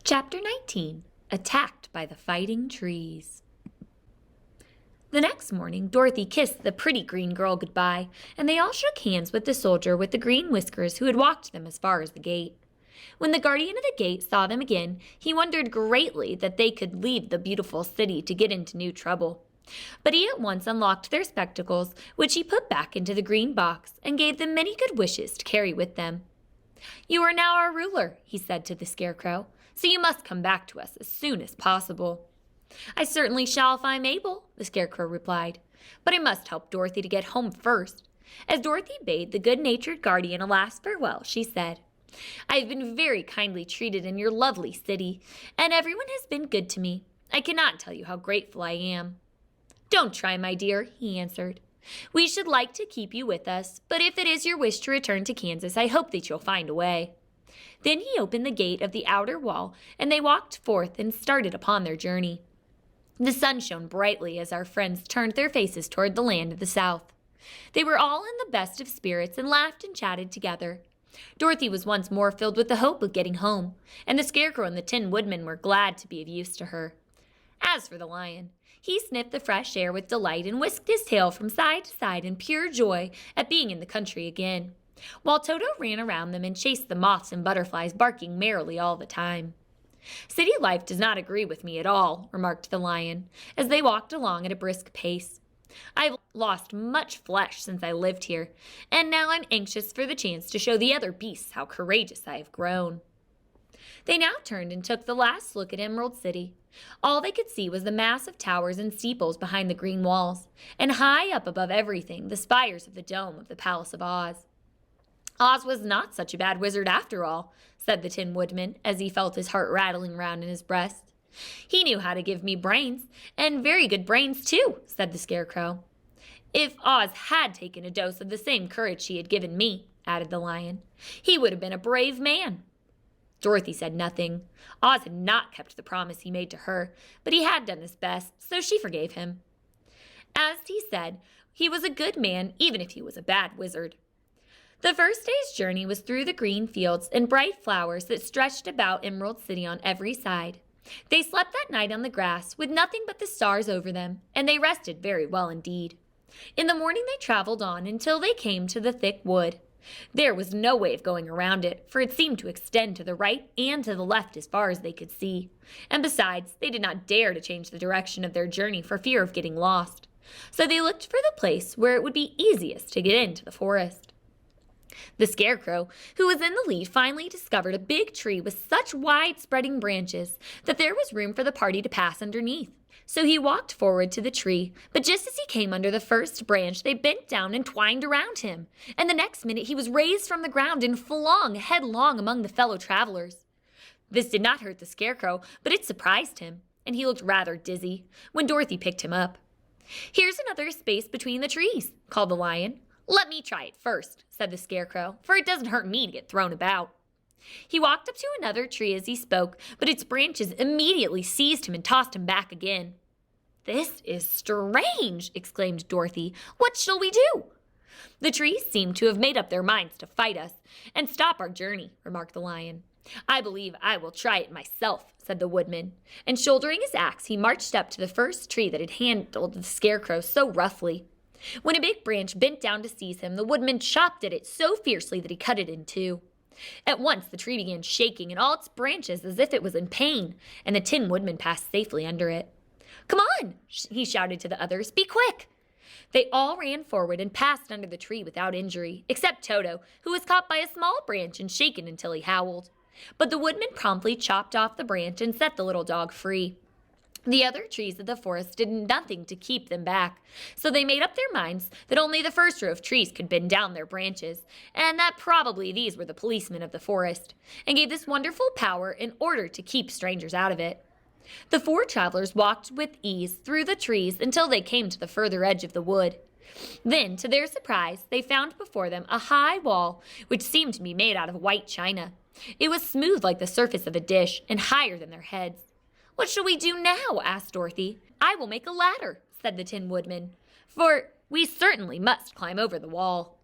Chapter 19. Attacked by the Fighting Trees. The next morning, Dorothy kissed the pretty green girl goodbye, and they all shook hands with the soldier with the green whiskers who had walked them as far as the gate. When the guardian of the gate saw them again, he wondered greatly that they could leave the beautiful city to get into new trouble. But he at once unlocked their spectacles, which he put back into the green box, and gave them many good wishes to carry with them. "You are now our ruler," he said to the Scarecrow, "so you must come back to us as soon as possible." "I certainly shall if I'm able," the Scarecrow replied, "but I must help Dorothy to get home first." As Dorothy bade the good-natured guardian a last farewell, she said, "I have been very kindly treated in your lovely city, and everyone has been good to me. I cannot tell you how grateful I am." "Don't try, my dear," he answered. "We should like to keep you with us, but if it is your wish to return to Kansas, I hope that you'll find a way." Then he opened the gate of the outer wall, and they walked forth and started upon their journey. The sun shone brightly as our friends turned their faces toward the land of the south. They were all in the best of spirits and laughed and chatted together. Dorothy was once more filled with the hope of getting home, and the Scarecrow and the Tin Woodman were glad to be of use to her. As for the Lion, he sniffed the fresh air with delight and whisked his tail from side to side in pure joy at being in the country again, while Toto ran around them and chased the moths and butterflies, barking merrily all the time. "City life does not agree with me at all," remarked the Lion, as they walked along at a brisk pace. "I've lost much flesh since I lived here, and now I'm anxious for the chance to show the other beasts how courageous I have grown." They now turned and took the last look at Emerald City. All they could see was the mass of towers and steeples behind the green walls, and high up above everything, the spires of the dome of the Palace of Oz. "Oz was not such a bad wizard after all," said the Tin Woodman, as he felt his heart rattling round in his breast. "He knew how to give me brains, and very good brains, too," said the Scarecrow. "If Oz had taken a dose of the same courage he had given me," added the Lion, "he would have been a brave man." Dorothy said nothing. Oz had not kept the promise he made to her, but he had done his best, so she forgave him. As he said, he was a good man, even if he was a bad wizard. The first day's journey was through the green fields and bright flowers that stretched about Emerald City on every side. They slept that night on the grass, with nothing but the stars over them, and they rested very well indeed. In the morning they traveled on until they came to the thick wood. There was no way of going around it, for it seemed to extend to the right and to the left as far as they could see. And besides, they did not dare to change the direction of their journey for fear of getting lost. So they looked for the place where it would be easiest to get into the forest. The Scarecrow, who was in the lead, finally discovered a big tree with such wide-spreading branches that there was room for the party to pass underneath. So he walked forward to the tree, but just as he came under the first branch, they bent down and twined around him, and the next minute he was raised from the ground and flung headlong among the fellow travelers. This did not hurt the Scarecrow, but it surprised him, and he looked rather dizzy when Dorothy picked him up. "Here's another space between the trees," called the Lion. "Let me try it first," said the Scarecrow, "for it doesn't hurt me to get thrown about." He walked up to another tree as he spoke, but its branches immediately seized him and tossed him back again. "This is strange," exclaimed Dorothy. "What shall we do?" "The trees seem to have made up their minds to fight us and stop our journey," remarked the Lion. "I believe I will try it myself," said the Woodman, and shouldering his axe, he marched up to the first tree that had handled the Scarecrow so roughly. When a big branch bent down to seize him, the Woodman chopped at it so fiercely that he cut it in two. At once the tree began shaking in all its branches as if it was in pain, and the Tin Woodman passed safely under it. "Come on," he shouted to the others. "Be quick." They all ran forward and passed under the tree without injury, except Toto, who was caught by a small branch and shaken until he howled. But the Woodman promptly chopped off the branch and set the little dog free. The other trees of the forest did nothing to keep them back, so they made up their minds that only the first row of trees could bend down their branches, and that probably these were the policemen of the forest, and gave this wonderful power in order to keep strangers out of it. The four travelers walked with ease through the trees until they came to the further edge of the wood. Then, to their surprise, they found before them a high wall which seemed to be made out of white china. It was smooth like the surface of a dish and higher than their heads. "What shall we do now?" asked Dorothy. "I will make a ladder," said the Tin Woodman, "for we certainly must climb over the wall."